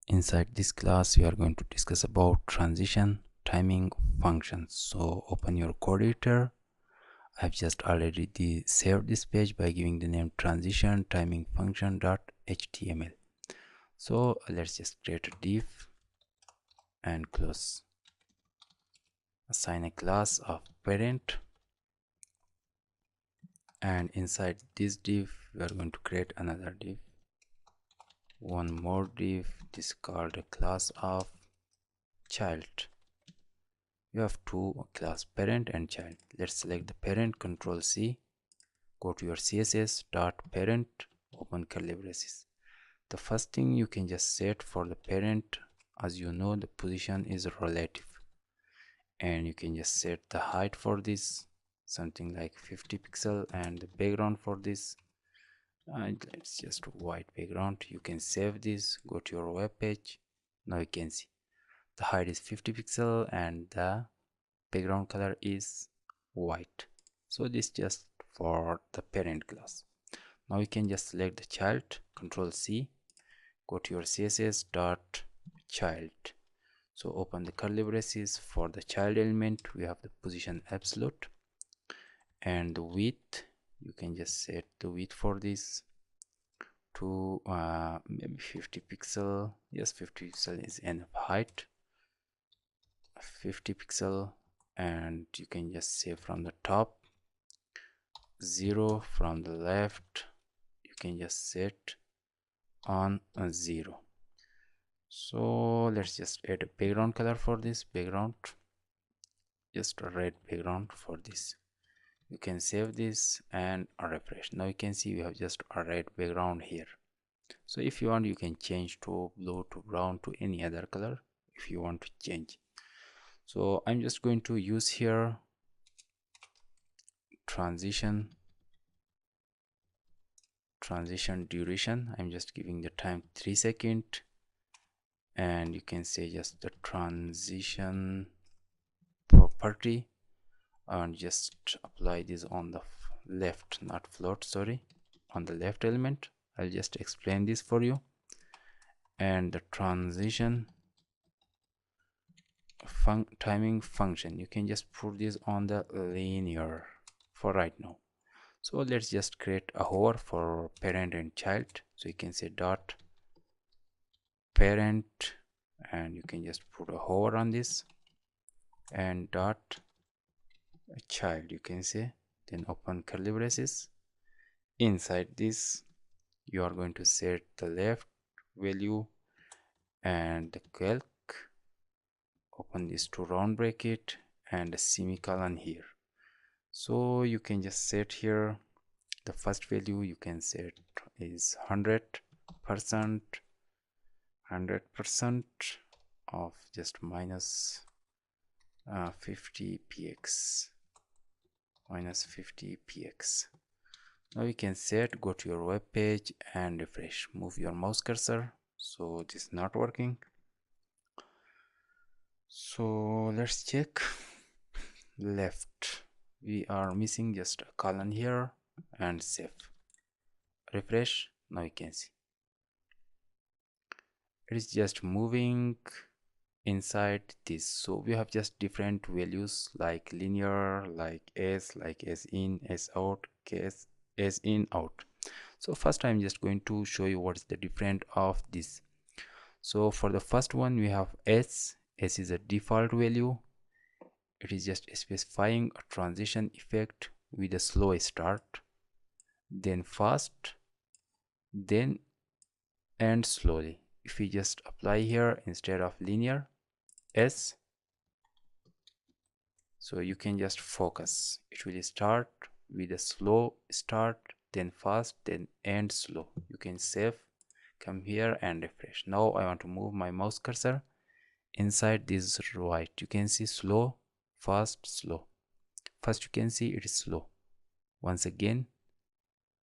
Inside this class, we are going to discuss about transition timing functions. So open your code editor. I've just already saved this page by giving the name transition timing function.html. So let's just create a div and close. Assign a class of parent, and inside this div we are going to create another div, one more div. This is called a class of child. You have two class, parent and child. Let's select the parent, Control C, go to your css.parent, open curly braces. The first thing you can just set for the parent, as you know, the position is relative, and you can just set the height for this, something like 50 pixel, and the background for this, let's just white background. You can save this, go to your web page. Now you can see the height is 50 pixel and the background color is white. So this just for the parent class. Now we can just select the child, Control C, go to your css.child. So open the curly braces. For the child element we have the position absolute, and the width, you can just set the width for this to maybe 50 pixel. Yes, 50 pixel is enough. Height 50 pixel, and you can just say from the top 0, from the left you can just set on a 0. So let's just add a background color for this background, just a red background for this. You can save this and refresh. Now you can see we have just a red background here. So if you want, you can change to blue, to brown, to any other color if you want to change. So I'm just going to use here transition duration. I'm just giving the time 3 seconds, and you can say just the transition property, and just apply this on the left, not float, sorry, on the left element. I'll just explain this for you. And the transition timing function, you can just put this on the linear for right now. So let's just create a hover for parent and child. So you can say dot parent, and you can just put a hover on this, and dot child, you can say, then open curly braces. Inside this you are going to set the left value and the calc, open this to round bracket and a semicolon here. So you can just set here the first value, you can set is 100% of just minus 50 px, minus 50 px. Now you can set, go to your web page and refresh, move your mouse cursor. So this is not working, so let's check. Left, we are missing just a colon here, and save, refresh. Now you can see it is just moving inside this. So we have just different values like linear, like s in, s out, s in, out. So first I'm just going to show you what's the difference of this. So for the first one we have s is a default value. It is just specifying a transition effect with a slow start, then fast, then end slowly. If we just apply here instead of linear s, so you can just focus, it will start with a slow start, then fast, then end slow. You can save, come here and refresh. Now I want to move my mouse cursor inside this right. You can see slow, fast, slow. First you can see it is slow, once again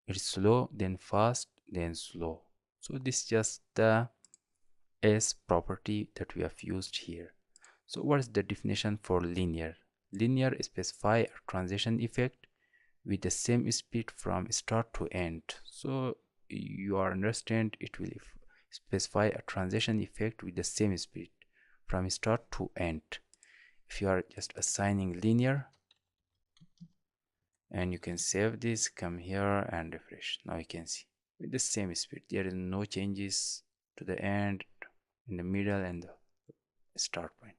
it is slow, then fast, then slow. So this is just the s property that we have used here. So what is the definition for linear? Linear specify a transition effect with the same speed from start to end. So you understand, it will, if specify a transition effect with the same speed from start to end. If you are just assigning linear, and you can save this, come here and refresh. Now you can see with the same speed, there is no changes to the end, in the middle, and the start point.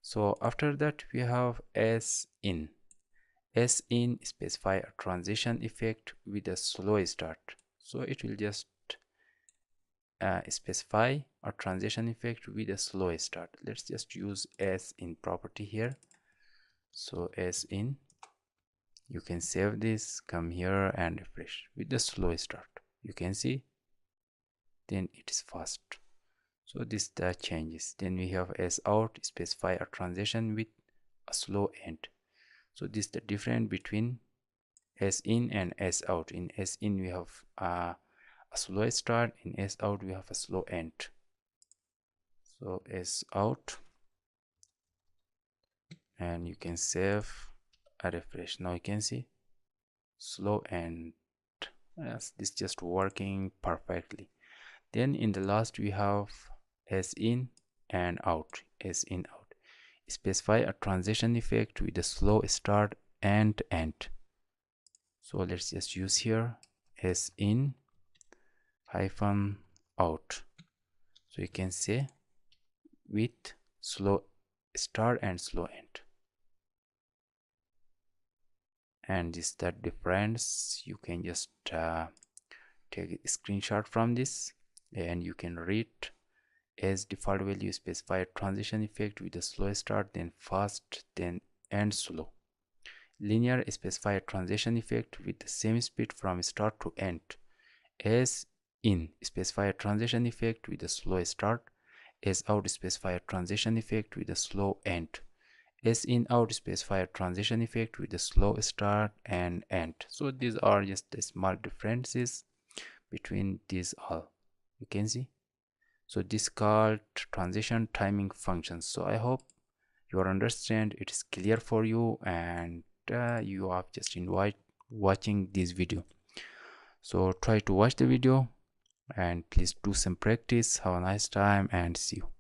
So after that we have as in. As in specify a transition effect with a slow start. So it will just specify a transition effect with a slow start. Let's just use as in property here. So as in, you can save this, come here and refresh with the slow start. You can see then it is fast. So this the changes. Then we have as out, specify a transition with a slow end. So this is the difference between as in and as out. In as in we have a slow start, in as out we have a slow end. So as out, and you can save a refresh. Now you can see slow end. Yes, this just working perfectly. Then in the last we have as in and out. As in out, specify a transition effect with a slow start and end. So let's just use here as in hyphen out. So you can say with slow start and slow end. And this that difference, you can just take a screenshot from this, and you can read as default value specify a transition effect with a slow start, then fast, then end slow. Linear specify a transition effect with the same speed from start to end. As in specify a transition effect with a slow start. As out specify a transition effect with a slow end. As in out specify a transition effect with a slow start and end. So these are just the small differences between these all. You can see. So this called transition timing functions. So I hope you understand it is clear for you, and you are just enjoyed watching this video. So try to watch the video and please do some practice. Have a nice time and see you.